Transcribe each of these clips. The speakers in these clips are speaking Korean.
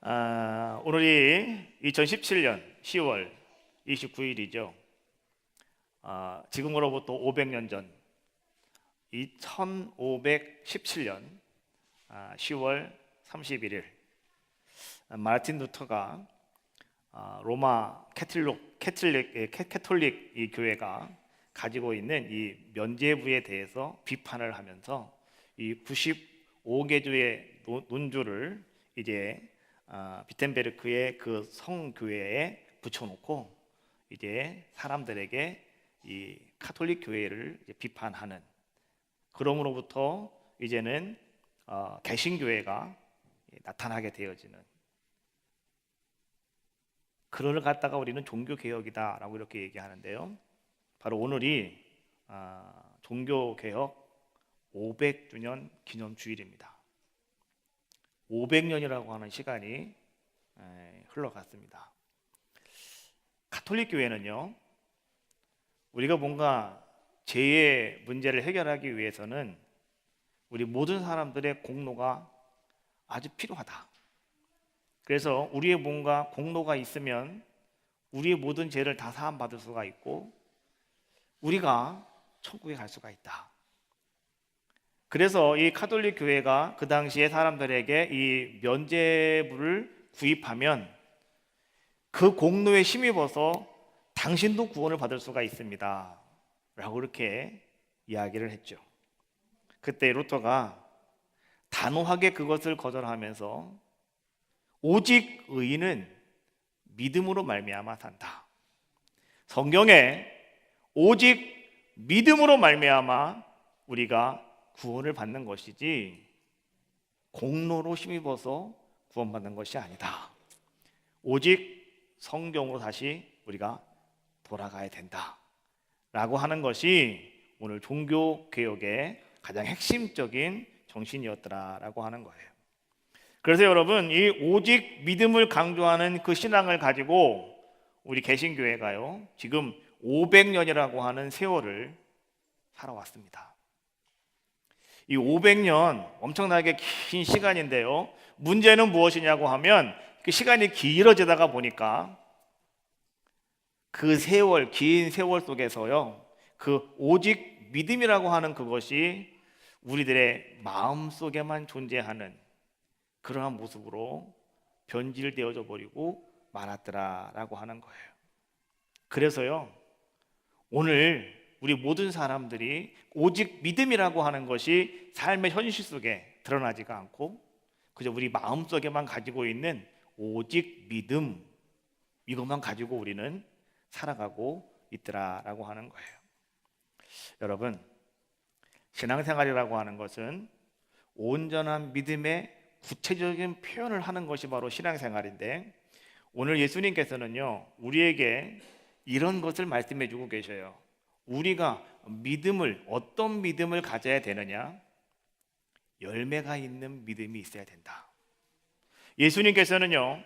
오늘이 2017년 10월 29일이죠. 지금으로부터 500년 전 1517년 10월 31일 마르틴 루터가 로마 캐톨릭 이 교회가 가지고 있는 이 면죄부에 대해서 비판을 하면서 이 95개조의 논조를 이제 비텐베르크의 그 성교회에 붙여놓고 이제 사람들에게 이 카톨릭 교회를 이제 비판하는, 그럼으로부터 이제는 개신교회가 나타나게 되어지는, 그를 갖다가 우리는 종교개혁이다라고 이렇게 얘기하는데요. 바로 오늘이 종교개혁 500주년 기념주일입니다. 500년이라고 하는 시간이 흘러갔습니다. 카톨릭 교회는요, 우리가 뭔가 죄의 문제를 해결하기 위해서는 우리 모든 사람들의 공로가 아주 필요하다. 그래서 우리의 뭔가 공로가 있으면 우리의 모든 죄를 다 사함받을 수가 있고 우리가 천국에 갈 수가 있다. 그래서 이 카톨릭 교회가 그 당시에 사람들에게 이 면죄부를 구입하면 그 공로에 힘입어서 당신도 구원을 받을 수가 있습니다 라고 이렇게 이야기를 했죠. 그때 루터가 단호하게 그것을 거절하면서 오직 의인은 믿음으로 말미암아 산다. 성경에 오직 믿음으로 말미암아 우리가 구원을 받는 것이지 공로로 힘입어서 구원받는 것이 아니다. 오직 성경으로 다시 우리가 돌아가야 된다 라고 하는 것이 오늘 종교개혁의 가장 핵심적인 정신이었더라라고 하는 거예요. 그래서 여러분, 이 오직 믿음을 강조하는 그 신앙을 가지고 우리 개신교회가요 지금 500년이라고 하는 세월을 살아왔습니다. 이 500년 엄청나게 긴 시간인데요, 문제는 무엇이냐고 하면 그 시간이 길어지다가 보니까 그 세월, 긴 세월 속에서요 그 오직 믿음이라고 하는 그것이 우리들의 마음속에만 존재하는 그러한 모습으로 변질되어져 버리고 말았더라라고 하는 거예요. 그래서요 오늘 우리 모든 사람들이 오직 믿음이라고 하는 것이 삶의 현실 속에 드러나지가 않고 그저 우리 마음속에만 가지고 있는 오직 믿음, 이것만 가지고 우리는 살아가고 있더라라고 하는 거예요. 여러분, 신앙생활이라고 하는 것은 온전한 믿음의 구체적인 표현을 하는 것이 바로 신앙생활인데, 오늘 예수님께서는요 우리에게 이런 것을 말씀해 주고 계셔요. 우리가 믿음을, 어떤 믿음을 가져야 되느냐? 열매가 있는 믿음이 있어야 된다. 예수님께서는요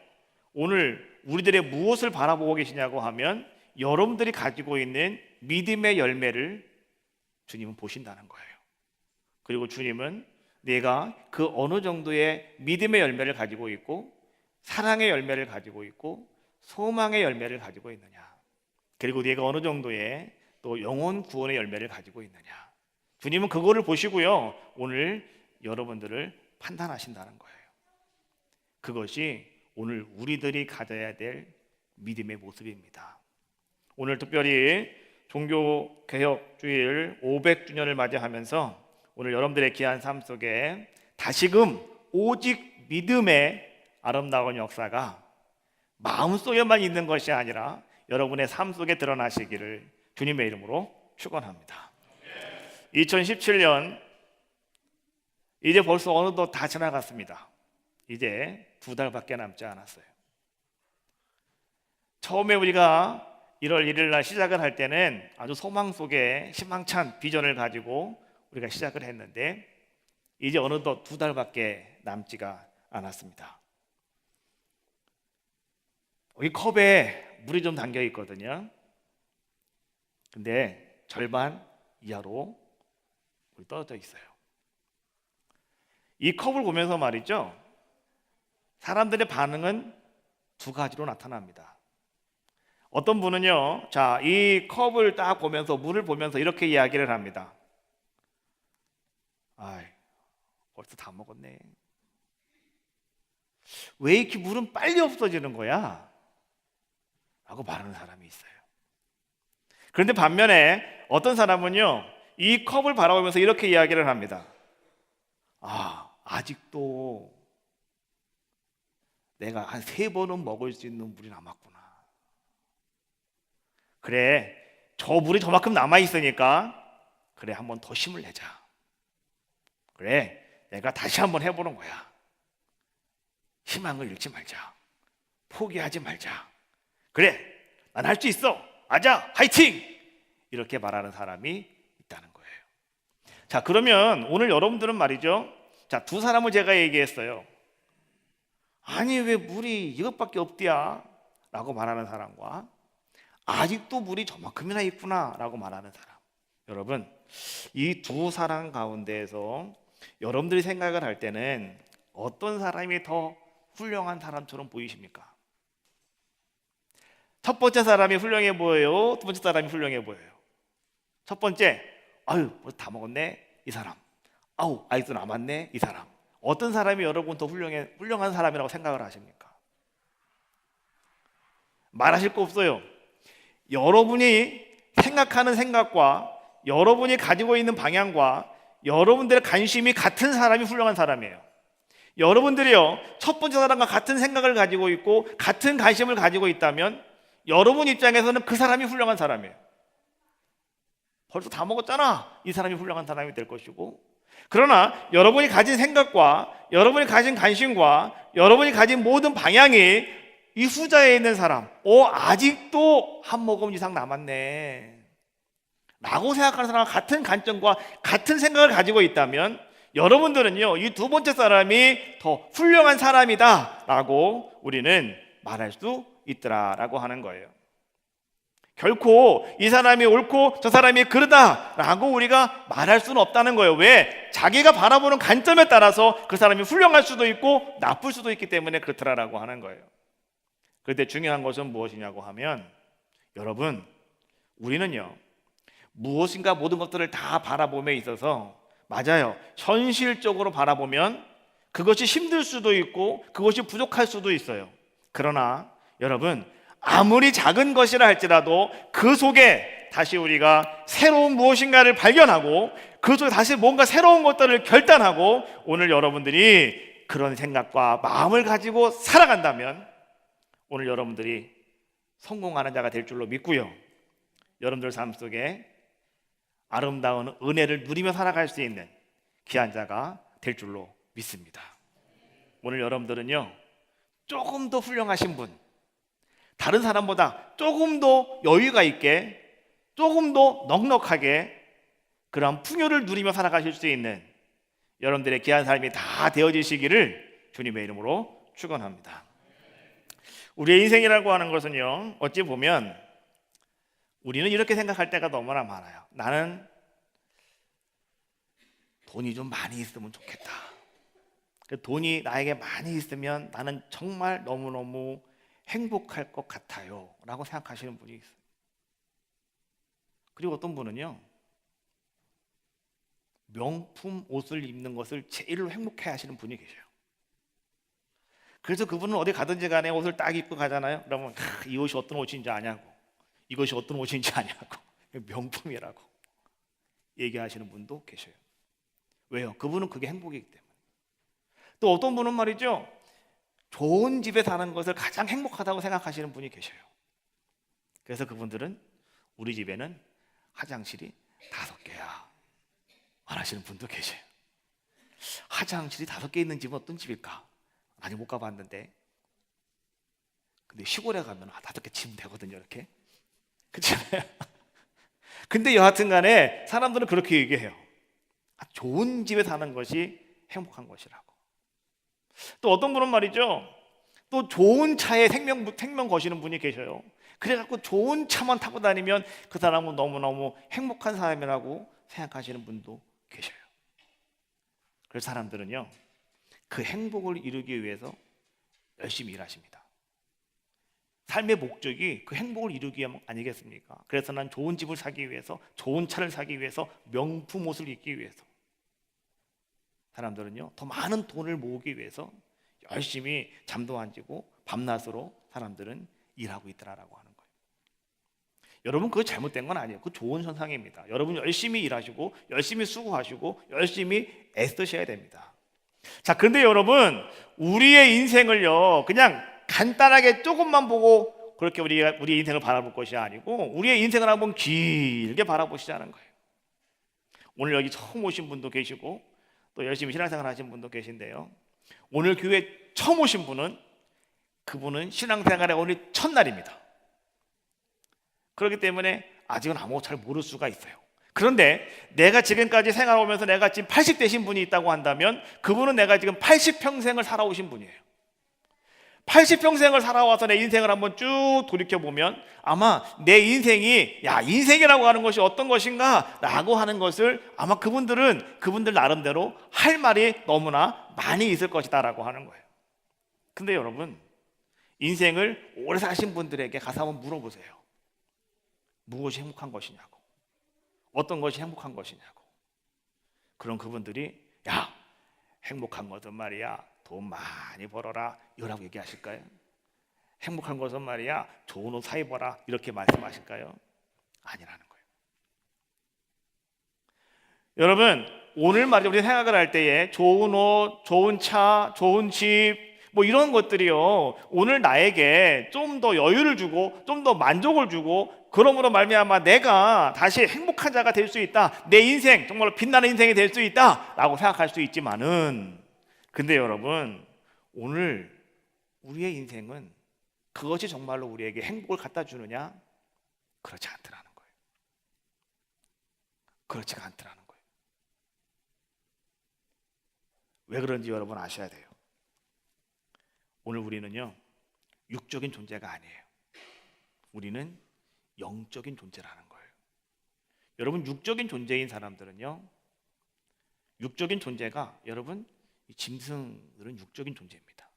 오늘 우리들의 무엇을 바라보고 계시냐고 하면 여러분들이 가지고 있는 믿음의 열매를 주님은 보신다는 거예요. 그리고 주님은 내가 그 어느 정도의 믿음의 열매를 가지고 있고 사랑의 열매를 가지고 있고 소망의 열매를 가지고 있느냐, 그리고 내가 어느 정도의 또 영혼 구원의 열매를 가지고 있느냐, 주님은 그거를 보시고요 오늘 여러분들을 판단하신다는 거예요. 그것이 오늘 우리들이 가져야 될 믿음의 모습입니다. 오늘 특별히 종교개혁주일 500주년을 맞이하면서 오늘 여러분들의 귀한 삶 속에 다시금 오직 믿음의 아름다운 역사가 마음속에만 있는 것이 아니라 여러분의 삶 속에 드러나시기를 주님의 이름으로 축원합니다. 2017년 이제 벌써 어느덧 다 지나갔습니다. 이제 2달밖에 남지 않았어요. 처음에 우리가 1월 1일 날 시작을 할 때는 아주 소망 속에 희망찬 비전을 가지고 우리가 시작을 했는데 이제 어느덧 2달밖에 남지가 않았습니다. 이 컵에 물이 좀 담겨 있거든요. 근데 절반 이하로 물이 떨어져 있어요. 이 컵을 보면서 말이죠, 사람들의 반응은 두 가지로 나타납니다. 어떤 분은요, 자, 이 컵을 딱 보면서, 물을 보면서 이렇게 이야기를 합니다. 아이, 벌써 다 먹었네. 왜 이렇게 물은 빨리 없어지는 거야? 라고 말하는 사람이 있어요. 그런데 반면에 어떤 사람은요, 이 컵을 바라보면서 이렇게 이야기를 합니다. 아직도 내가 한 3번은 먹을 수 있는 물이 남았구나. 그래, 저 물이 저만큼 남아있으니까 그래, 한번 더 힘을 내자. 그래, 내가 다시 한번 해보는 거야. 희망을 잃지 말자. 포기하지 말자. 그래, 난 할 수 있어. 아자, 화이팅! 이렇게 말하는 사람이 있다는 거예요. 자, 그러면 오늘 여러분들은 말이죠, 자, 두 사람을 제가 얘기했어요. 아니, 왜 물이 이것밖에 없디야? 라고 말하는 사람과 아직도 물이 저만큼이나 있구나 라고 말하는 사람. 여러분, 이 두 사람 가운데에서 여러분들이 생각을 할 때는 어떤 사람이 더 훌륭한 사람처럼 보이십니까? 첫 번째 사람이 훌륭해 보여요? 두 번째 사람이 훌륭해 보여요? 첫 번째, 아유, 벌써 다 먹었네, 이 사람. 아우, 아직도 남았네, 이 사람. 어떤 사람이 여러분 더 훌륭한 사람이라고 생각을 하십니까? 말하실 거 없어요. 여러분이 생각하는 생각과 여러분이 가지고 있는 방향과 여러분들의 관심이 같은 사람이 훌륭한 사람이에요. 여러분들이요, 첫 번째 사람과 같은 생각을 가지고 있고 같은 관심을 가지고 있다면 여러분 입장에서는 그 사람이 훌륭한 사람이에요. 벌써 다 먹었잖아, 이 사람이 훌륭한 사람이 될 것이고, 그러나 여러분이 가진 생각과 여러분이 가진 관심과 여러분이 가진 모든 방향이 이 후자에 있는 사람, 아직도 한 모금 이상 남았네 라고 생각하는 사람과 같은 관점과 같은 생각을 가지고 있다면 여러분들은요, 이 두 번째 사람이 더 훌륭한 사람이다 라고 우리는 말할 수 있더라라고 하는 거예요. 결코 이 사람이 옳고 저 사람이 그르다 라고 우리가 말할 수는 없다는 거예요. 왜? 자기가 바라보는 관점에 따라서 그 사람이 훌륭할 수도 있고 나쁠 수도 있기 때문에 그렇더라라고 하는 거예요. 그런데 중요한 것은 무엇이냐고 하면, 여러분, 우리는요, 무엇인가 모든 것들을 다 바라봄에 있어서, 맞아요, 현실적으로 바라보면 그것이 힘들 수도 있고 그것이 부족할 수도 있어요. 그러나 여러분, 아무리 작은 것이라 할지라도 그 속에 다시 우리가 새로운 무엇인가를 발견하고 그 속에 다시 뭔가 새로운 것들을 결단하고 오늘 여러분들이 그런 생각과 마음을 가지고 살아간다면 오늘 여러분들이 성공하는 자가 될 줄로 믿고요, 여러분들 삶 속에 아름다운 은혜를 누리며 살아갈 수 있는 귀한 자가 될 줄로 믿습니다. 오늘 여러분들은요, 조금 더 훌륭하신 분, 다른 사람보다 조금 더 여유가 있게, 조금 더 넉넉하게 그런 풍요를 누리며 살아가실 수 있는 여러분들의 귀한 삶이 다 되어지시기를 주님의 이름으로 축원합니다. 우리의 인생이라고 하는 것은요, 어찌 보면 우리는 이렇게 생각할 때가 너무나 많아요. 나는 돈이 좀 많이 있으면 좋겠다. 돈이 나에게 많이 있으면 나는 정말 너무너무 행복할 것 같아요 라고 생각하시는 분이 있어요. 그리고 어떤 분은요, 명품 옷을 입는 것을 제일로 행복해 하시는 분이 계셔요. 그래서 그분은 어디 가든지 간에 옷을 딱 입고 가잖아요. 그러면 이 옷이 어떤 옷인지 아냐고, 이것이 어떤 옷인지 아냐고, 명품이라고 얘기하시는 분도 계셔요. 왜요? 그분은 그게 행복이기 때문에. 또 어떤 분은 말이죠, 좋은 집에 사는 것을 가장 행복하다고 생각하시는 분이 계셔요. 그래서 그분들은 우리 집에는 화장실이 5개야 말하시는 분도 계셔요. 화장실이 5개 있는 집은 어떤 집일까? 많이 못 가봤는데, 근데 시골에 가면 5개 치면 되거든요, 이렇게. 그렇잖아요. 근데 여하튼 간에 사람들은 그렇게 얘기해요. 좋은 집에 사는 것이 행복한 것이라고. 또 어떤 분은 말이죠, 또 좋은 차에 생명 거시는 분이 계셔요. 그래갖고 좋은 차만 타고 다니면 그 사람은 너무너무 행복한 사람이라고 생각하시는 분도 계셔요. 그래서 사람들은요, 그 행복을 이루기 위해서 열심히 일하십니다. 삶의 목적이 그 행복을 이루기 위함 아니겠습니까? 그래서 난 좋은 집을 사기 위해서, 좋은 차를 사기 위해서, 명품 옷을 입기 위해서, 사람들은요 더 많은 돈을 모으기 위해서 열심히 잠도 안 자고 밤낮으로 사람들은 일하고 있더라라고 하는 거예요. 여러분, 그거 잘못된 건 아니에요. 그 좋은 현상입니다. 여러분 열심히 일하시고 열심히 수고하시고 열심히 애쓰셔야 됩니다. 자, 그런데 여러분, 우리의 인생을요 그냥 간단하게 조금만 보고 그렇게 우리의 인생을 바라볼 것이 아니고 우리의 인생을 한번 길게 바라보시자는 거예요. 오늘 여기 처음 오신 분도 계시고 또 열심히 신앙생활 하신 분도 계신데요, 오늘 교회 처음 오신 분은 그분은 신앙생활의 오늘 첫날입니다. 그렇기 때문에 아직은 아무것도 잘 모를 수가 있어요. 그런데 내가 지금까지 생활하면서 내가 지금 80 되신 분이 있다고 한다면 그분은 내가 지금 80평생을 살아오신 분이에요. 80평생을 살아와서 내 인생을 한번 쭉 돌이켜보면 아마 내 인생이 인생이라고 하는 것이 어떤 것인가 라고 하는 것을 아마 그분들 나름대로 할 말이 너무나 많이 있을 것이다 라고 하는 거예요. 근데 여러분, 인생을 오래 사신 분들에게 가서 한번 물어보세요. 무엇이 행복한 것이냐고, 어떤 것이 행복한 것이냐고. 그럼 그분들이 행복한 것은 말이야 돈 많이 벌어라 이라고 얘기하실까요? 행복한 것은 말이야 좋은 옷 사 입어라 이렇게 말씀하실까요? 아니라는 거예요. 여러분, 오늘 말이죠, 우리 생각을 할 때에 좋은 옷, 좋은 차, 좋은 집 뭐 이런 것들이요 오늘 나에게 좀 더 여유를 주고 좀 더 만족을 주고 그러므로 말미암아 내가 다시 행복한 자가 될 수 있다, 내 인생 정말로 빛나는 인생이 될 수 있다 라고 생각할 수 있지만은, 근데 여러분, 오늘 우리의 인생은 그것이 정말로 우리에게 행복을 갖다 주느냐? 그렇지 않더라는 거예요. 그렇지가 않더라는 거예요. 왜 그런지 여러분 아셔야 돼요. 오늘 우리는요 육적인 존재가 아니에요. 우리는 영적인 존재라는 거예요. 여러분, 육적인 존재인 사람들은요, 육적인 존재가, 여러분, 이 짐승들은 육적인 존재입니다.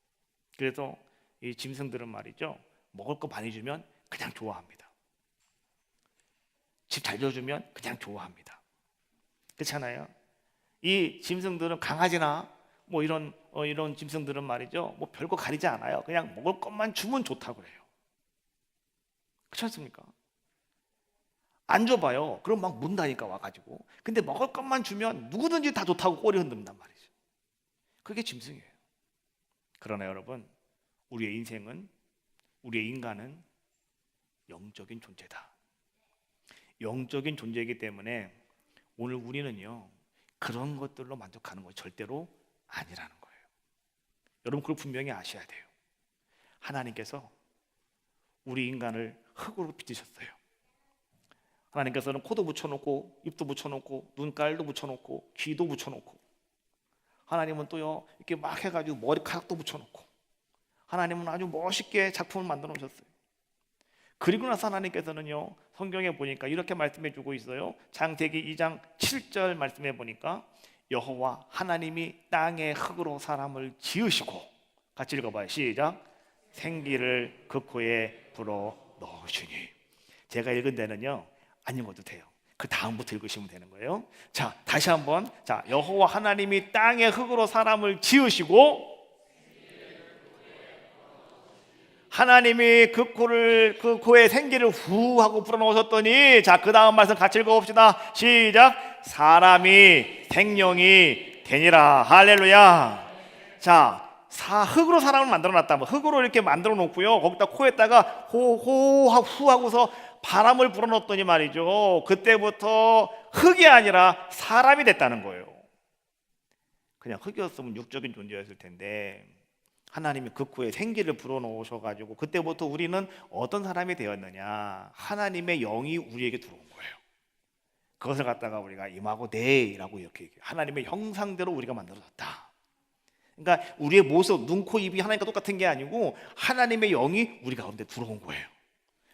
그래서 이 짐승들은 말이죠, 먹을 거 많이 주면 그냥 좋아합니다. 집 잘 지어주면 그냥 좋아합니다. 그렇잖아요. 이 짐승들은, 강아지나 뭐 이런 짐승들은 말이죠, 뭐 별거 가리지 않아요. 그냥 먹을 것만 주면 좋다고 그래요. 그렇지 않습니까? 안 줘봐요. 그럼 막 문다니까 와가지고. 근데 먹을 것만 주면 누구든지 다 좋다고 꼬리 흔든단 말이죠. 그게 짐승이에요. 그러나 여러분, 우리의 인간은 영적인 존재다. 영적인 존재이기 때문에 오늘 우리는요 그런 것들로 만족하는 거 절대로 아니라는 거예요. 여러분, 그걸 분명히 아셔야 돼요. 하나님께서 우리 인간을 흙으로 빚으셨어요. 하나님께서는 코도 붙여놓고 입도 붙여놓고 눈깔도 붙여놓고 귀도 붙여놓고, 하나님은 또요 이렇게 막 해가지고 머리카락도 붙여놓고, 하나님은 아주 멋있게 작품을 만들어 놓으셨어요. 그리고 나서 하나님께서는요 성경에 보니까 이렇게 말씀해 주고 있어요. 창세기 2장 7절 말씀해 보니까 여호와 하나님이 땅의 흙으로 사람을 지으시고, 같이 읽어봐요. 시작. 생기를 그 코에 불어 넣으시니. 제가 읽은 데는요 안 읽어도 돼요. 그 다음부터 읽으시면 되는 거예요. 자, 다시 한번. 자, 여호와 하나님이 땅의 흙으로 사람을 지으시고 하나님이 그 코에 생기를 후 하고 불어넣으셨더니, 자, 그 다음 말씀 같이 읽어봅시다. 시작. 사람이 생명이 되니라. 할렐루야. 자, 흙으로 사람을 만들어놨다. 흙으로 이렇게 만들어 놓고요 거기다 코에다가 후 하고서 바람을 불어넣었더니 말이죠, 그때부터 흙이 아니라 사람이 됐다는 거예요. 그냥 흙이었으면 육적인 존재였을 텐데 하나님이 그 코에 생기를 불어넣으셔가지고 그때부터 우리는 어떤 사람이 되었느냐? 하나님의 영이 우리에게 들어온 거예요. 그것을 갖다가 우리가 임하고 네라고 이렇게 얘기해요. 하나님의 형상대로 우리가 만들어졌다. 그러니까 우리의 모습, 눈, 코, 입이 하나님과 똑같은 게 아니고 하나님의 영이 우리 가운데 들어온 거예요.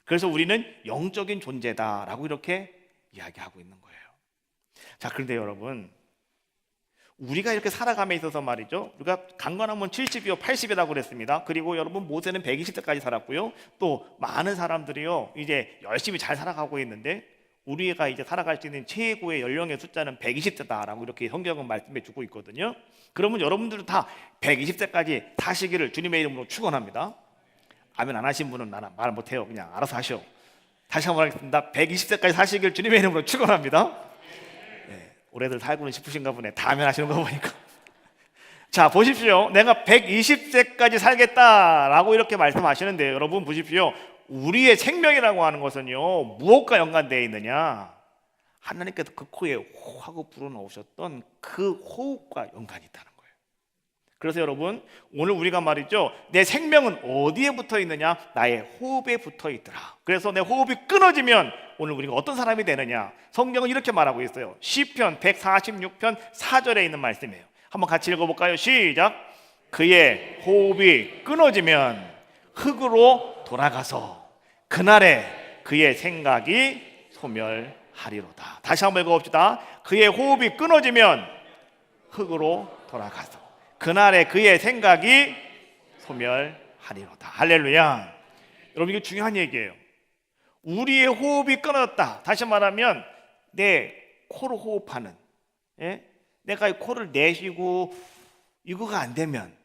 그래서 우리는 영적인 존재다라고 이렇게 이야기하고 있는 거예요. 자, 그런데 여러분, 우리가 이렇게 살아감에 있어서 말이죠, 우리가 강건하면 70이요 80이라고 그랬습니다. 그리고 여러분 모세는 120세까지 살았고요, 또 많은 사람들이요 이제 열심히 잘 살아가고 있는데 우리가 이제 살아갈 수 있는 최고의 연령의 숫자는 120세다라고 이렇게 성경은 말씀해 주고 있거든요. 그러면 여러분들은 다 120세까지 사시기를 주님의 이름으로 축원합니다. 아멘 안 하신 분은 나는 말 못해요. 그냥 알아서 하셔. 다시 한번 하겠습니다. 120세까지 사시기를 주님의 이름으로 축원합니다. 네, 올해들 살고는 싶으신가 보네. 다 아멘 하시는 거 보니까. 자, 보십시오. 내가 120세까지 살겠다라고 이렇게 말씀하시는데, 여러분 보십시오. 우리의 생명이라고 하는 것은요 무엇과 연관되어 있느냐? 하나님께서 그 코에 호하고 불어넣으셨던 그 호흡과 연관이 있다는 거예요. 그래서 여러분 오늘 우리가 말이죠, 내 생명은 어디에 붙어 있느냐? 나의 호흡에 붙어 있더라. 그래서 내 호흡이 끊어지면 오늘 우리가 어떤 사람이 되느냐? 성경은 이렇게 말하고 있어요. 시편 146편 4절에 있는 말씀이에요. 한번 같이 읽어볼까요? 시작. 그의 호흡이 끊어지면 흙으로 돌아가서 그날에 그의 생각이 소멸하리로다. 다시 한번 읽어봅시다. 그의 호흡이 끊어지면 흙으로 돌아가서 그날에 그의 생각이 소멸하리로다. 할렐루야. 여러분 이게 중요한 얘기예요. 우리의 호흡이 끊어졌다. 다시 말하면 내 코로 호흡하는, 내가 이 코를 내쉬고 이거가 안 되면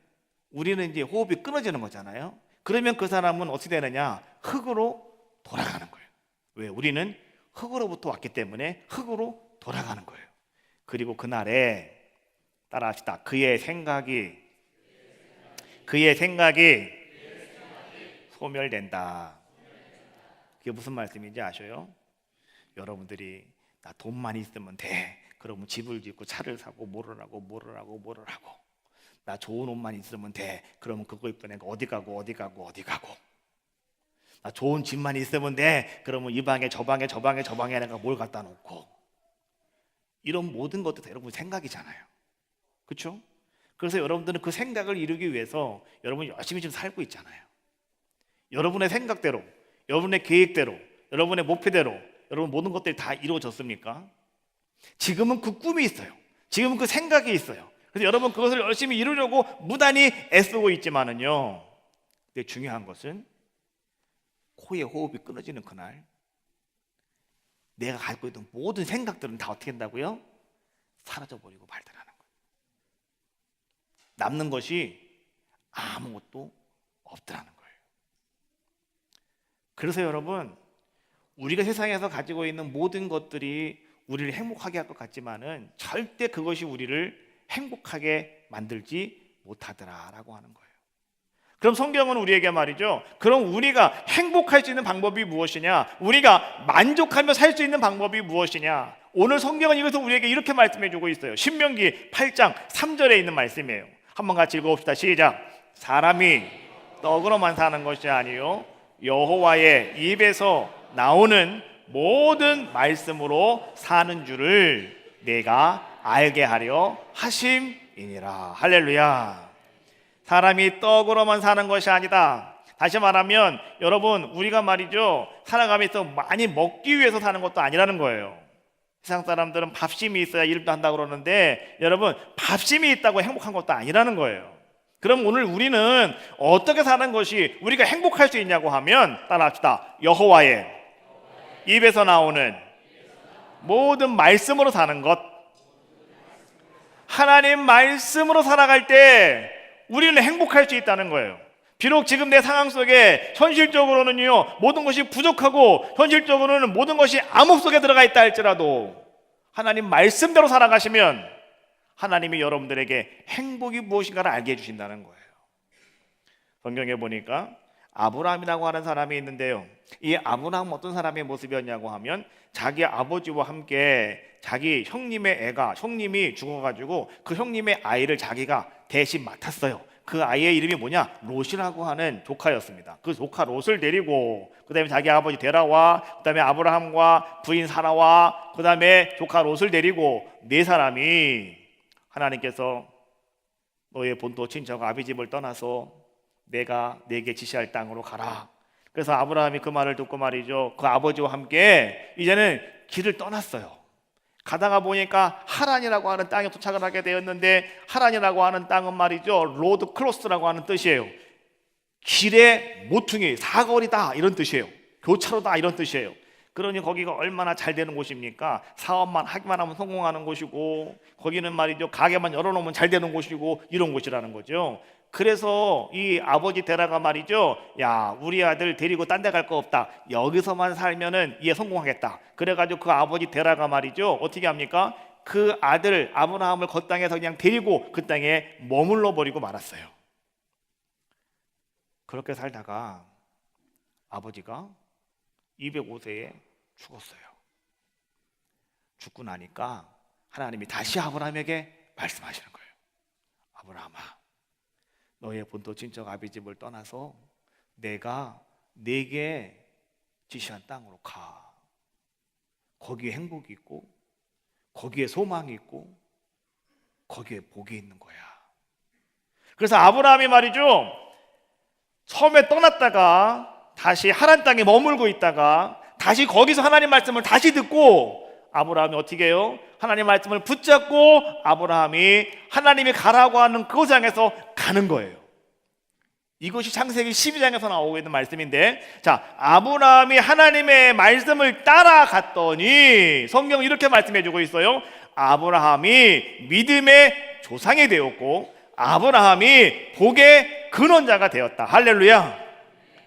우리는 이제 호흡이 끊어지는 거잖아요. 그러면 그 사람은 어떻게 되느냐? 흙으로 돌아가는 거예요. 왜? 우리는 흙으로부터 왔기 때문에 흙으로 돌아가는 거예요. 그리고 그날에 따라합시다. 그의 생각이 소멸된다. 그게 무슨 말씀인지 아셔요? 여러분들이 나 돈만 있으면 돼. 그러면 집을 짓고 차를 사고 뭐를 하고 나 좋은 옷만 있으면 돼. 그러면 그거 입고 내가 어디 가고 나 좋은 집만 있으면 돼. 그러면 이 방에 저 방에 내가 뭘 갖다 놓고. 이런 모든 것도 여러분 생각이잖아요. 그렇죠? 그래서 여러분들은 그 생각을 이루기 위해서 여러분 열심히 지금 살고 있잖아요. 여러분의 생각대로, 여러분의 계획대로, 여러분의 목표대로 여러분 모든 것들이 다 이루어졌습니까? 지금은 그 꿈이 있어요. 지금은 그 생각이 있어요. 그래서 여러분 그것을 열심히 이루려고 무단히 애쓰고 있지만은요, 근데 중요한 것은 코의 호흡이 끊어지는 그날 내가 갖고 있던 모든 생각들은 다 어떻게 된다고요? 사라져버리고 말더라는 거예요. 남는 것이 아무것도 없더라는 거예요. 그래서 여러분 우리가 세상에서 가지고 있는 모든 것들이 우리를 행복하게 할 것 같지만은 절대 그것이 우리를 행복하게 만들지 못하더라라고 하는 거예요. 그럼 성경은 우리에게 말이죠, 그럼 우리가 행복할 수 있는 방법이 무엇이냐? 우리가 만족하며 살 수 있는 방법이 무엇이냐? 오늘 성경은 이것을 우리에게 이렇게 말씀해 주고 있어요. 신명기 8장 3절에 있는 말씀이에요. 한번 같이 읽어봅시다. 시작. 사람이 떡으로만 사는 것이 아니요 여호와의 입에서 나오는 모든 말씀으로 사는 줄을 내가 알게 하려 하심이니라. 할렐루야. 사람이 떡으로만 사는 것이 아니다. 다시 말하면 여러분 우리가 말이죠 살아가면서 많이 먹기 위해서 사는 것도 아니라는 거예요. 세상 사람들은 밥심이 있어야 일도 한다고 그러는데 여러분 밥심이 있다고 행복한 것도 아니라는 거예요. 그럼 오늘 우리는 어떻게 사는 것이 우리가 행복할 수 있냐고 하면 따라합시다. 여호와의 입에서 나오는 모든 말씀으로 사는 것. 하나님 말씀으로 살아갈 때 우리는 행복할 수 있다는 거예요. 비록 지금 내 상황 속에 현실적으로는요 모든 것이 부족하고 현실적으로는 모든 것이 암흑 속에 들어가 있다 할지라도 하나님 말씀대로 살아가시면 하나님이 여러분들에게 행복이 무엇인가를 알게 해주신다는 거예요. 성경에 보니까 아브라함이라고 하는 사람이 있는데요, 이 아브라함은 어떤 사람의 모습이었냐고 하면 자기 아버지와 함께 자기 형님이 죽어가지고 그 형님의 아이를 자기가 대신 맡았어요. 그 아이의 이름이 뭐냐? 롯이라고 하는 조카였습니다. 그 조카 롯을 데리고 그 다음에 자기 아버지 데라와 그 다음에 아브라함과 부인 사라와 그 다음에 조카 롯을 데리고 네 사람이 하나님께서 너의 본토 친척 아비집을 떠나서 내가 네게 지시할 땅으로 가라. 그래서 아브라함이 그 말을 듣고 말이죠 그 아버지와 함께 이제는 길을 떠났어요. 가다가 보니까 하란이라고 하는 땅에 도착을 하게 되었는데, 하란이라고 하는 땅은 말이죠, 로드 크로스라고 하는 뜻이에요. 길의 모퉁이, 사거리다 이런 뜻이에요. 교차로다 이런 뜻이에요. 그러니 거기가 얼마나 잘 되는 곳입니까? 사업만 하기만 하면 성공하는 곳이고, 거기는 말이죠, 가게만 열어놓으면 잘 되는 곳이고, 이런 곳이라는 거죠. 그래서 이 아버지 데라가 말이죠, 야, 우리 아들 데리고 딴 데 갈 거 없다, 여기서만 살면은 얘 성공하겠다. 그래가지고 그 아버지 데라가 말이죠, 어떻게 합니까? 그 아들 아브라함을 그 땅에서 그냥 데리고 그 땅에 머물러 버리고 말았어요. 그렇게 살다가 아버지가 205세에 죽었어요. 죽고 나니까 하나님이 다시 아브라함에게 말씀하시는 거예요. 아브라함아, 너의 본토 친척 아비 집을 떠나서 내가 네게 지시한 땅으로 가. 거기에 행복이 있고, 거기에 소망이 있고, 거기에 복이 있는 거야. 그래서 아브라함이 말이죠, 처음에 떠났다가 다시 하란 땅에 머물고 있다가 다시 거기서 하나님 말씀을 다시 듣고, 아브라함이 어떻게 해요? 하나님 말씀을 붙잡고 아브라함이 하나님이 가라고 하는 그곳 향해서 가는 거예요. 이것이 창세기 12장에서 나오고 있는 말씀인데, 자, 아브라함이 하나님의 말씀을 따라갔더니 성경은 이렇게 말씀해 주고 있어요. 아브라함이 믿음의 조상이 되었고 아브라함이 복의 근원자가 되었다. 할렐루야.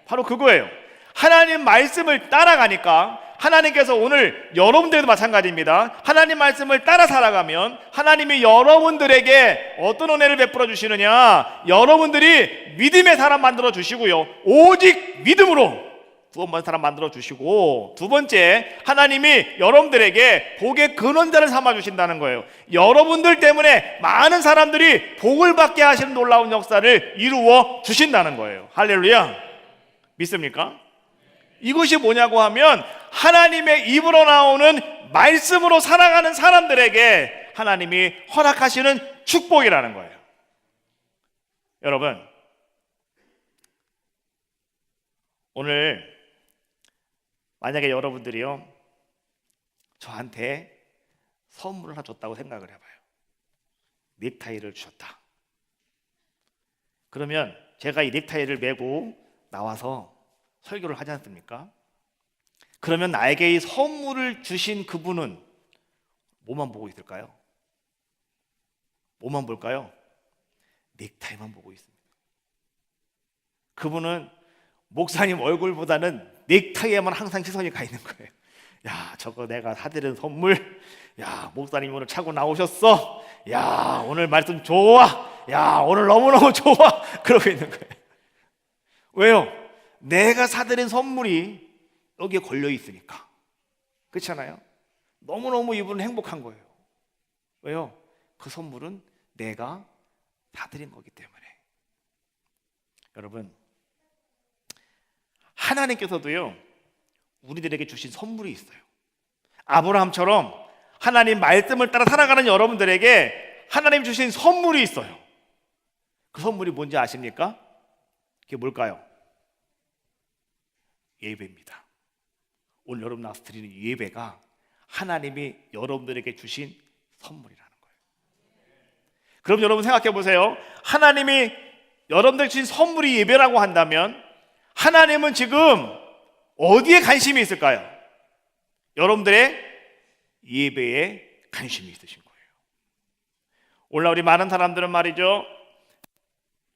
바로 그거예요. 하나님 말씀을 따라가니까, 하나님께서 오늘 여러분들도 마찬가지입니다. 하나님 말씀을 따라 살아가면 하나님이 여러분들에게 어떤 은혜를 베풀어 주시느냐, 여러분들이 믿음의 사람 만들어 주시고요, 오직 믿음으로 구원받은 사람 만들어 주시고, 두 번째, 하나님이 여러분들에게 복의 근원자를 삼아 주신다는 거예요. 여러분들 때문에 많은 사람들이 복을 받게 하시는 놀라운 역사를 이루어 주신다는 거예요. 할렐루야. 믿습니까? 이것이 뭐냐고 하면 하나님의 입으로 나오는 말씀으로 살아가는 사람들에게 하나님이 허락하시는 축복이라는 거예요. 여러분, 오늘 만약에 여러분들이요, 저한테 선물을 하나 줬다고 생각을 해봐요. 넥타이를 주셨다. 그러면 제가 이 넥타이를 메고 나와서 설교를 하지 않습니까? 그러면 나에게 이 선물을 주신 그분은 뭐만 보고 있을까요? 뭐만 볼까요? 넥타이만 보고 있습니다. 그분은 목사님 얼굴보다는 넥타이에만 항상 시선이 가 있는 거예요. 야, 저거 내가 사드린 선물. 야, 목사님 오늘 차고 나오셨어. 야, 오늘 말씀 좋아. 야, 오늘 너무너무 좋아. 그러고 있는 거예요. 왜요? 내가 사드린 선물이 여기에 걸려 있으니까. 그렇잖아요? 너무너무 이분은 행복한 거예요. 왜요? 그 선물은 내가 사드린 거기 때문에. 여러분, 하나님께서도요, 우리들에게 주신 선물이 있어요. 아브라함처럼 하나님 말씀을 따라 살아가는 여러분들에게 하나님 주신 선물이 있어요. 그 선물이 뭔지 아십니까? 그게 뭘까요? 예배입니다. 오늘 여러분 나와서 드리는 예배가 하나님이 여러분들에게 주신 선물이라는 거예요. 그럼 여러분 생각해 보세요. 하나님이 여러분들에게 주신 선물이 예배라고 한다면 하나님은 지금 어디에 관심이 있을까요? 여러분들의 예배에 관심이 있으신 거예요. 오늘 우리 많은 사람들은 말이죠,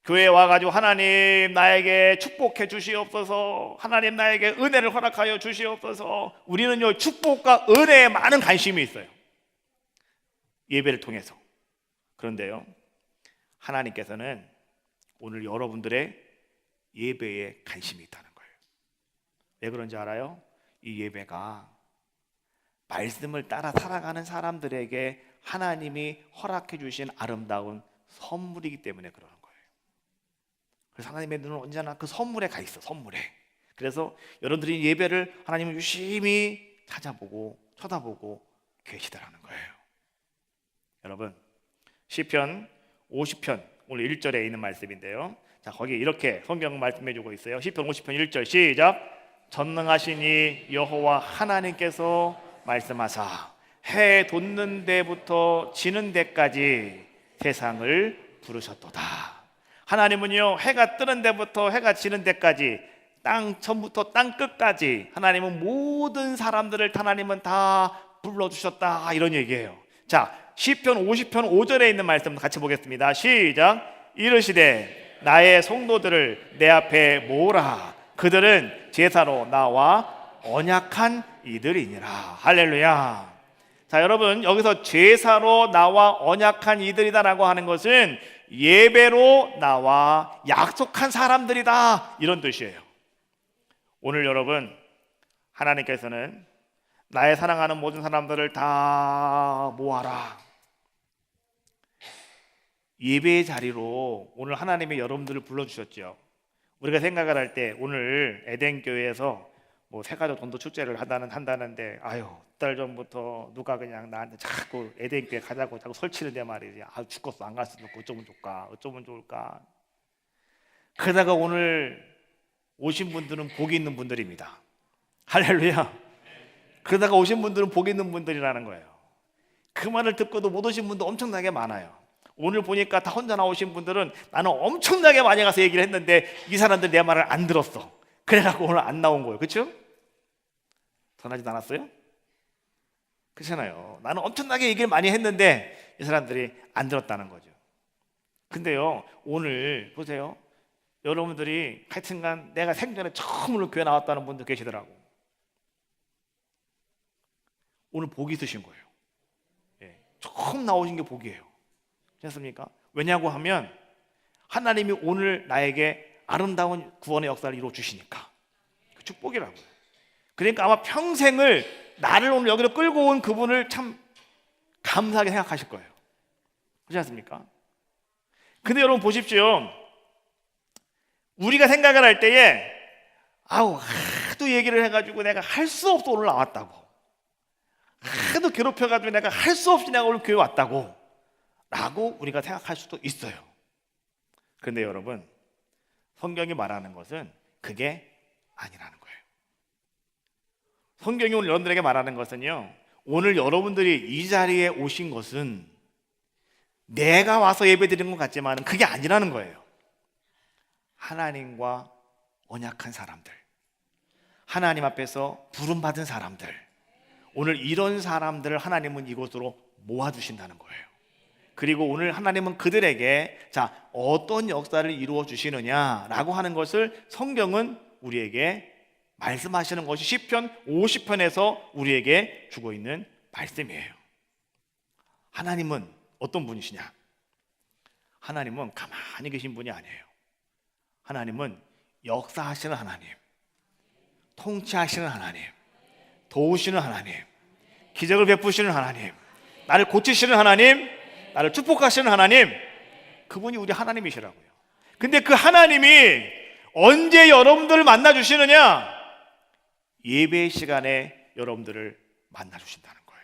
교회에 와가지고 하나님 나에게 축복해 주시옵소서, 하나님 나에게 은혜를 허락하여 주시옵소서. 우리는요, 축복과 은혜에 많은 관심이 있어요, 예배를 통해서. 그런데요, 하나님께서는 오늘 여러분들의 예배에 관심이 있다는 거예요. 왜 그런지 알아요? 이 예배가 말씀을 따라 살아가는 사람들에게 하나님이 허락해 주신 아름다운 선물이기 때문에 그러는 거예요. 그래서 하나님의 눈은 언제나 그 선물에 가 있어, 선물에. 그래서 여러분들이 예배를 하나님을 유심히 찾아보고 쳐다보고 계시다라는 거예요. 여러분, 시편 50편 오늘 1절에 있는 말씀인데요, 자, 거기 이렇게 성경 말씀해 주고 있어요. 시편 50편 1절 시작. 전능하시니 여호와 하나님께서 말씀하사 해 돋는 데부터 지는 데까지 세상을 부르셨도다. 하나님은요, 해가 뜨는 데부터 해가 지는 데까지, 땅 처음부터 땅 끝까지 하나님은 모든 사람들을 하나님은 다 불러주셨다, 이런 얘기예요. 자, 시편 50편 5절에 있는 말씀 같이 보겠습니다. 시작. 이르시되 나의 성도들을 내 앞에 모으라. 그들은 제사로 나와 언약한 이들이니라. 할렐루야. 자, 여러분, 여기서 제사로 나와 언약한 이들이다라고 하는 것은 예배로 나와 약속한 사람들이다, 이런 뜻이에요. 오늘 여러분, 하나님께서는 나의 사랑하는 모든 사람들을 다 모아라, 예배의 자리로 오늘 하나님이 여러분들을 불러주셨죠. 우리가 생각을 할 때 오늘 에덴교회에서 뭐 새가족 전도 축제를 한다는데, 아유, 달 전부터 누가 그냥 나한테 자꾸 에덴교회 가자고 자꾸 설치는데 말이지. 아, 죽겠어, 안 갈 수도 없고 어쩌면 좋을까, 어쩌면 좋을까. 그러다가 오늘 오신 분들은 복이 있는 분들입니다. 할렐루야. 그러다가 오신 분들은 복이 있는 분들이라는 거예요. 그 말을 듣고도 못 오신 분도 엄청나게 많아요. 오늘 보니까 다 혼자 나오신 분들은 나는 엄청나게 많이 가서 얘기를 했는데 이 사람들 내 말을 안 들었어. 그래갖고 오늘 안 나온 거예요. 그렇죠? 전하지도 않았어요? 그렇잖아요. 나는 엄청나게 얘기를 많이 했는데 이 사람들이 안 들었다는 거죠. 근데요, 오늘 보세요. 여러분들이 하여튼간 내가 생전에 처음으로 교회 나왔다는 분도 계시더라고. 오늘 복이 있으신 거예요. 예, 처음 나오신 게 복이에요. 그렇습니까? 왜냐고 하면 하나님이 오늘 나에게 아름다운 구원의 역사를 이루어 주시니까. 그 축복이라고요. 그러니까 아마 평생을 나를 오늘 여기로 끌고 온 그분을 참 감사하게 생각하실 거예요. 그렇지 않습니까? 근데 여러분 보십시오. 우리가 생각을 할 때에 아우, 하도 얘기를 해가지고 내가 할 수 없어 오늘 나왔다고, 하도 괴롭혀가지고 내가 할 수 없이 내가 오늘 교회 왔다고 라고 우리가 생각할 수도 있어요. 그런데 여러분, 성경이 말하는 것은 그게 아니라는 거예요. 성경이 오늘 여러분들에게 말하는 것은요, 오늘 여러분들이 이 자리에 오신 것은 내가 와서 예배 드리는 것 같지만 그게 아니라는 거예요. 하나님과 언약한 사람들, 하나님 앞에서 부름받은 사람들, 오늘 이런 사람들을 하나님은 이곳으로 모아주신다는 거예요. 그리고 오늘 하나님은 그들에게 자, 어떤 역사를 이루어 주시느냐라고 하는 것을 성경은 우리에게 말씀하시는 것이 시편 50편에서 우리에게 주고 있는 말씀이에요. 하나님은 어떤 분이시냐? 하나님은 가만히 계신 분이 아니에요. 하나님은 역사하시는 하나님, 통치하시는 하나님, 도우시는 하나님, 기적을 베푸시는 하나님, 나를 고치시는 하나님, 나를 축복하시는 하나님, 그분이 우리 하나님이시라고요. 근데 그 하나님이 언제 여러분들을 만나주시느냐? 예배 시간에 여러분들을 만나주신다는 거예요.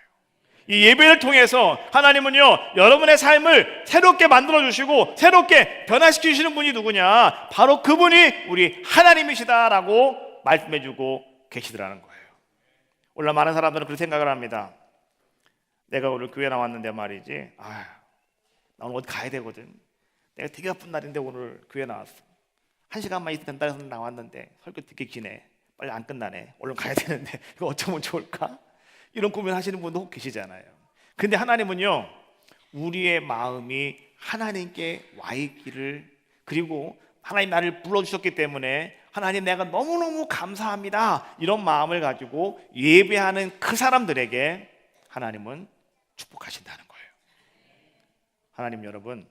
이 예배를 통해서 하나님은요, 여러분의 삶을 새롭게 만들어주시고 새롭게 변화시키시는 분이 누구냐? 바로 그분이 우리 하나님이시다라고 말씀해주고 계시더라는 거예요. 오늘 많은 사람들은 그렇게 생각을 합니다. 내가 오늘 교회 나왔는데 말이지, 나 오늘 어디 가야 되거든. 내가 되게 바쁜 날인데 오늘 교회 나왔어. 1시간만 있으면 된다 해서 나왔는데 설교 되게 기네. 빨리 안 끝나네. 얼른 가야 되는데 이거 어쩌면 좋을까? 이런 고민하시는 분도 혹 계시잖아요. 근데 하나님은요, 우리의 마음이 하나님께 와 있기를, 그리고 하나님 나를 불러주셨기 때문에 하나님 내가 너무너무 감사합니다, 이런 마음을 가지고 예배하는 그 사람들에게 하나님은 축복하신다는 거예요. 하나님 여러분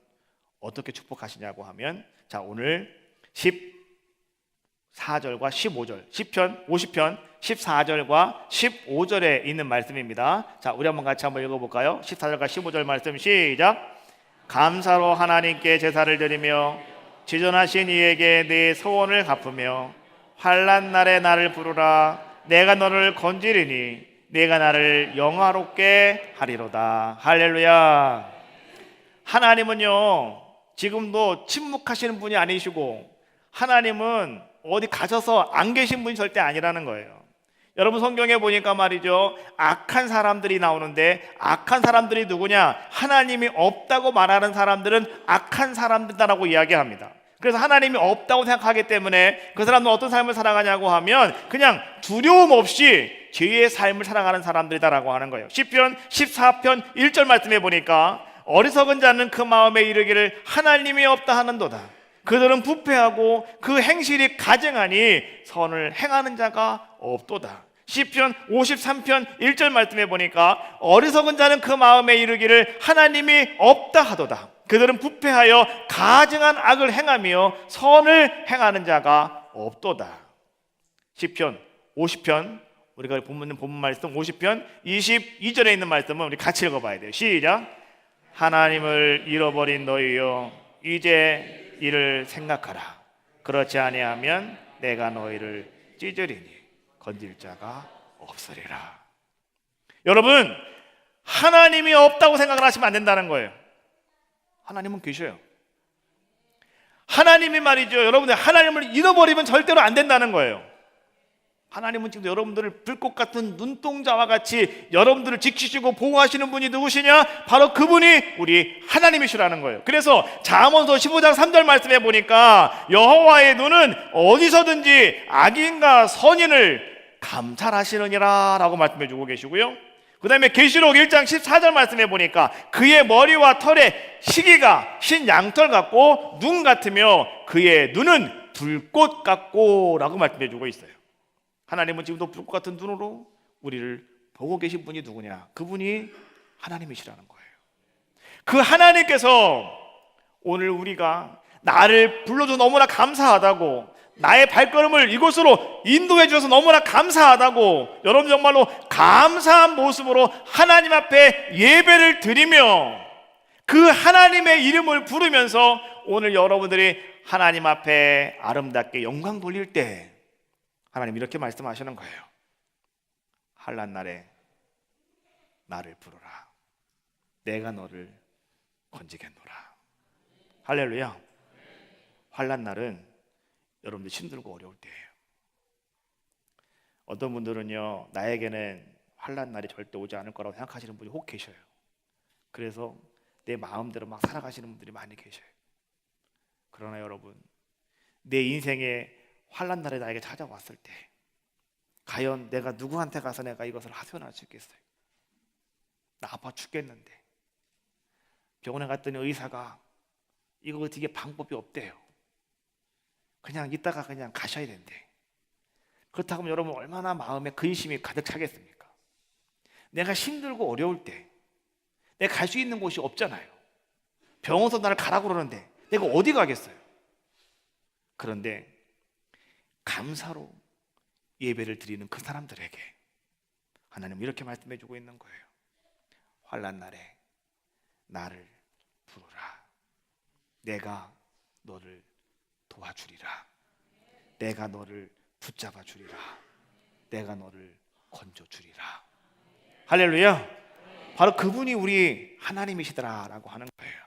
어떻게 축복하시냐고 하면, 자, 오늘 14절과 15절, 시편 50편 14절과 15절에 있는 말씀입니다. 자, 우리 같이 한번 읽어볼까요? 14절과 15절 말씀 시작. 감사로 하나님께 제사를 드리며 지존하신 이에게 네 소원을 갚으며 환난 날에 나를 부르라. 내가 너를 건지리니 내가 나를 영화롭게 하리로다. 할렐루야. 하나님은요, 지금도 침묵하시는 분이 아니시고 하나님은 어디 가셔서 안 계신 분이 절대 아니라는 거예요. 여러분 성경에 보니까 말이죠, 악한 사람들이 나오는데 악한 사람들이 누구냐? 하나님이 없다고 말하는 사람들은 악한 사람들이라고 이야기합니다. 그래서 하나님이 없다고 생각하기 때문에 그 사람은 어떤 삶을 살아가냐고 하면 그냥 두려움 없이 죄의 삶을 살아가는 사람들이다라고 하는 거예요. 시편 14편 1절 말씀해 보니까 어리석은 자는 그 마음에 이르기를 하나님이 없다 하는도다. 그들은 부패하고 그 행실이 가증하니 선을 행하는 자가 없도다. 시편 53편 1절 말씀해 보니까 어리석은 자는 그 마음에 이르기를 하나님이 없다 하도다. 그들은 부패하여 가증한 악을 행하며 선을 행하는 자가 없도다. 시편 50편, 우리가 본문 말씀 50편 22절에 있는 말씀은 우리 같이 읽어봐야 돼요. 시작. 하나님을 잃어버린 너희여 이제 이를 생각하라. 그렇지 아니하면 내가 너희를 찢으리니 건질 자가 없으리라. 여러분, 하나님이 없다고 생각을 하시면 안 된다는 거예요. 하나님은 계셔요. 하나님이 말이죠, 여러분들 하나님을 잃어버리면 절대로 안 된다는 거예요. 하나님은 지금 여러분들을 불꽃 같은 눈동자와 같이 여러분들을 지키시고 보호하시는 분이 누구시냐? 바로 그분이 우리 하나님이시라는 거예요. 그래서 잠언서 15장 3절 말씀해 보니까 여호와의 눈은 어디서든지 악인과 선인을 감찰하시느니라 라고 말씀해 주고 계시고요, 그 다음에 계시록 1장 14절 말씀해 보니까 그의 머리와 털에 시기가 흰 양털 같고 눈 같으며 그의 눈은 불꽃 같고 라고 말씀해 주고 있어요. 하나님은 지금도 불꽃 같은 눈으로 우리를 보고 계신 분이 누구냐? 그분이 하나님이시라는 거예요. 그 하나님께서 오늘 우리가 나를 불러줘서 너무나 감사하다고, 나의 발걸음을 이곳으로 인도해 주셔서 너무나 감사하다고, 여러분 정말로 감사한 모습으로 하나님 앞에 예배를 드리며 그 하나님의 이름을 부르면서 오늘 여러분들이 하나님 앞에 아름답게 영광 돌릴 때 하나님 이렇게 말씀하시는 거예요. 환난 날에 나를 부르라. 내가 너를 건지겠노라. 할렐루야. 환난 날은 여러분들 힘들고 어려울 때예요. 어떤 분들은요, 나에게는 환난 날이 절대 오지 않을 거라고 생각하시는 분이 혹 계셔요. 그래서 내 마음대로 막 살아가시는 분들이 많이 계셔요. 그러나 여러분, 내 인생에 환난 날에 나에게 찾아왔을 때 과연 내가 누구한테 가서 내가 이것을 하소연할 수 있겠어요? 나 아파 죽겠는데 병원에 갔더니 의사가 이거 어떻게 방법이 없대요. 그냥 이따가 그냥 가셔야 된대. 그렇다고 하면 여러분 얼마나 마음에 근심이 가득 차겠습니까? 내가 힘들고 어려울 때 내가 갈 수 있는 곳이 없잖아요. 병원에서 나를 가라고 그러는데 내가 어디 가겠어요? 그런데 감사로 예배를 드리는 그 사람들에게 하나님은 이렇게 말씀해 주고 있는 거예요. 환난 날에 나를 부르라. 내가 너를 도와주리라. 내가 너를 붙잡아 주리라. 내가 너를 건져 주리라. 할렐루야. 바로 그분이 우리 하나님이시더라라고 하는 거예요.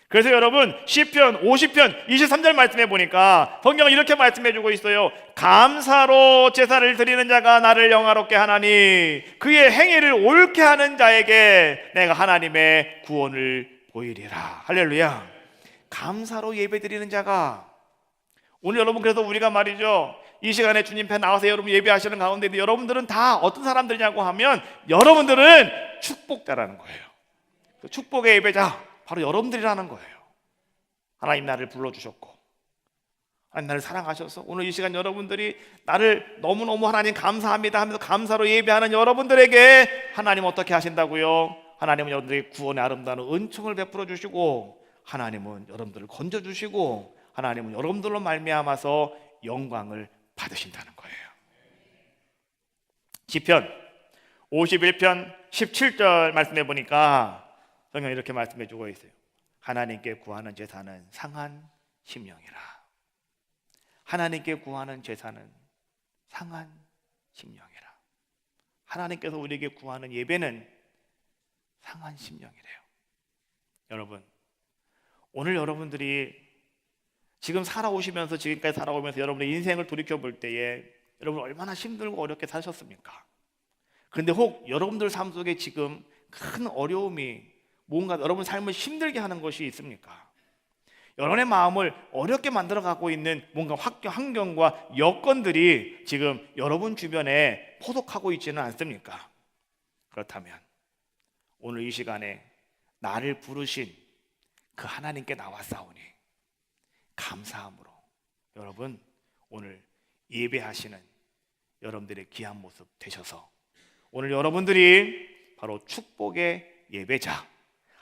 그래서 여러분 시편 50편 23절 말씀해 보니까 성경은 이렇게 말씀해 주고 있어요. 감사로 제사를 드리는 자가 나를 영화롭게 하나니 그의 행위를 옳게 하는 자에게 내가 하나님의 구원을 보이리라. 할렐루야. 감사로 예배 드리는 자가, 오늘 여러분 그래서 우리가 말이죠, 이 시간에 주님 편 나와서 여러분 예배하시는 가운데 여러분들은 다 어떤 사람들이냐고 하면 여러분들은 축복자라는 거예요. 그 축복의 예배자 바로 여러분들이라는 거예요. 하나님 나를 불러주셨고 하나님 나를 사랑하셔서 오늘 이 시간 여러분들이 나를 너무너무 하나님 감사합니다 하면서 감사로 예배하는 여러분들에게 하나님 어떻게 하신다고요? 하나님은 여러분들에게 구원의 아름다운 은총을 베풀어 주시고 하나님은 여러분들을 건져주시고 하나님은 여러분들로 말미암아서 영광을 받으신다는 거예요. 시편 51편 17절 말씀해 보니까 성경이 이렇게 말씀해 주고 있어요. 하나님께 구하는 제사는 상한 심령이라. 하나님께 구하는 제사는 상한 심령이라. 하나님께서 우리에게 구하는 예배는 상한 심령이래요. 여러분, 오늘 여러분들이 지금 살아오시면서 지금까지 살아오면서 여러분의 인생을 돌이켜 볼 때에 여러분 얼마나 힘들고 어렵게 사셨습니까? 그런데 혹 여러분들 삶 속에 지금 큰 어려움이 뭔가 여러분 삶을 힘들게 하는 것이 있습니까? 여러분의 마음을 어렵게 만들어가고 있는 뭔가 환경과 여건들이 지금 여러분 주변에 포독하고 있지는 않습니까? 그렇다면 오늘 이 시간에 나를 부르신 그 하나님께 나왔사오니 감사함으로 여러분 오늘 예배하시는 여러분들의 귀한 모습 되셔서 오늘 여러분들이 바로 축복의 예배자,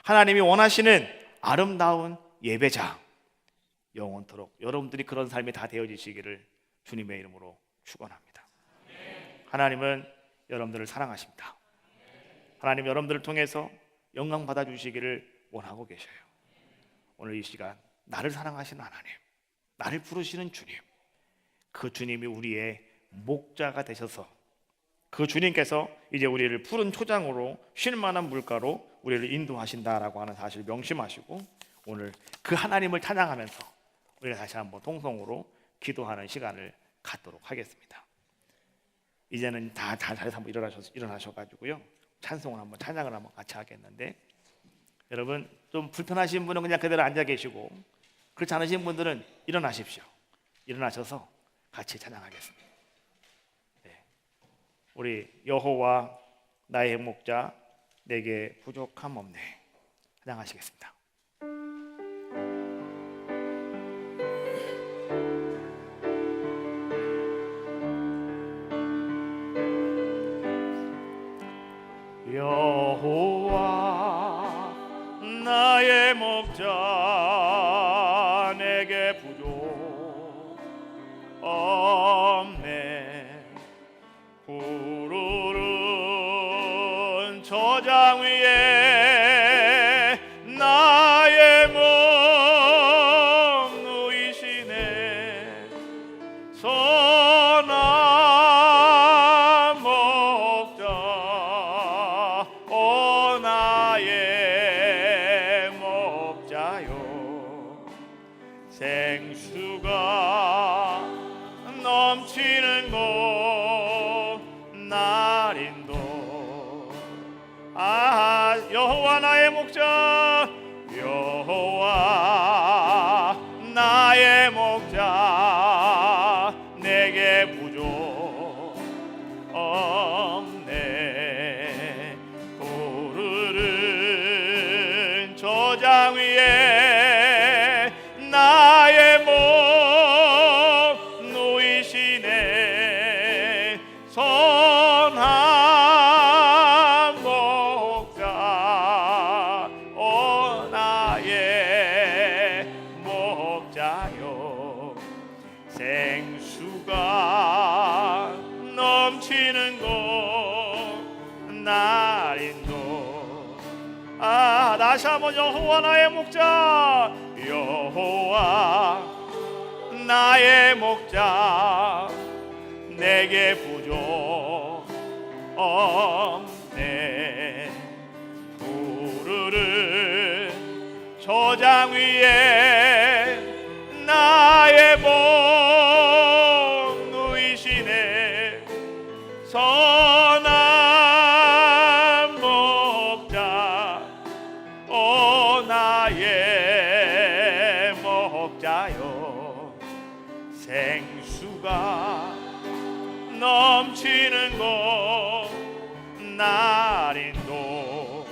하나님이 원하시는 아름다운 예배자, 영원토록 여러분들이 그런 삶이 다 되어지시기를 주님의 이름으로 축원합니다. 하나님은 여러분들을 사랑하십니다. 하나님 여러분들을 통해서 영광 받아주시기를 원하고 계셔요. 오늘 이 시간 나를 사랑하시는 하나님, 나를 부르시는 주님, 그 주님이 우리의 목자가 되셔서 그 주님께서 이제 우리를 푸른 초장으로 쉴 만한 물가로 우리를 인도하신다라고 하는 사실을 명심하시고 오늘 그 하나님을 찬양하면서 우리가 다시 한번 통성으로 기도하는 시간을 갖도록 하겠습니다. 이제는 다 자리에서 한번 일어나셔가지고요 찬송을 한번 찬양을 한번 같이 하겠는데, 여러분 좀 불편하신 분은 그냥 그대로 앉아 계시고 그렇지 않으신 분들은 일어나십시오. 일어나셔서 같이 찬양하겠습니다. 네. 우리 여호와 나의 목자 내게 부족함 없네 찬양하시겠습니다. 여호와 나의 목자 내게 부족 없네. 푸르른 저장 위에 나의 몸 누이시네. 선한 목자 오 나의 목자요. 생수가 넘치는 곳 날인도 여호와 나의 목자 여호와 나의 목자 내게 부족 없네. 푸르른 저장 위에 나의 몸 누이시네. 선한 목자 오 나의 목자요. 생수가 넘치는 곳 날인도 다시 한번 여호와 나의 목자 여호와 나의 목자 내게 부족 없네. 푸르른 저장 위에 나의 몸 누이시네. 선한 목자 오 나의 목자요. 생수가 넘치는 곳 날인도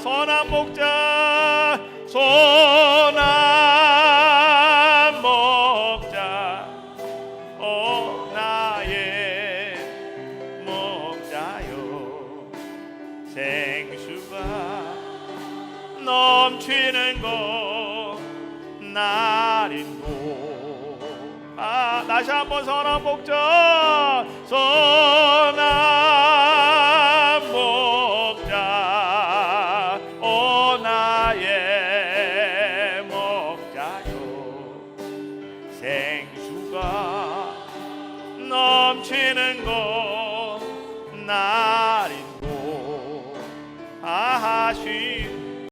선한 목자 선한 목자 오 나의 목자요. 생수가 넘치는 곳 날인도 다시 한번 선한 목자 선한 목자 오 나의 목자요. 생수가 넘치는 곳 나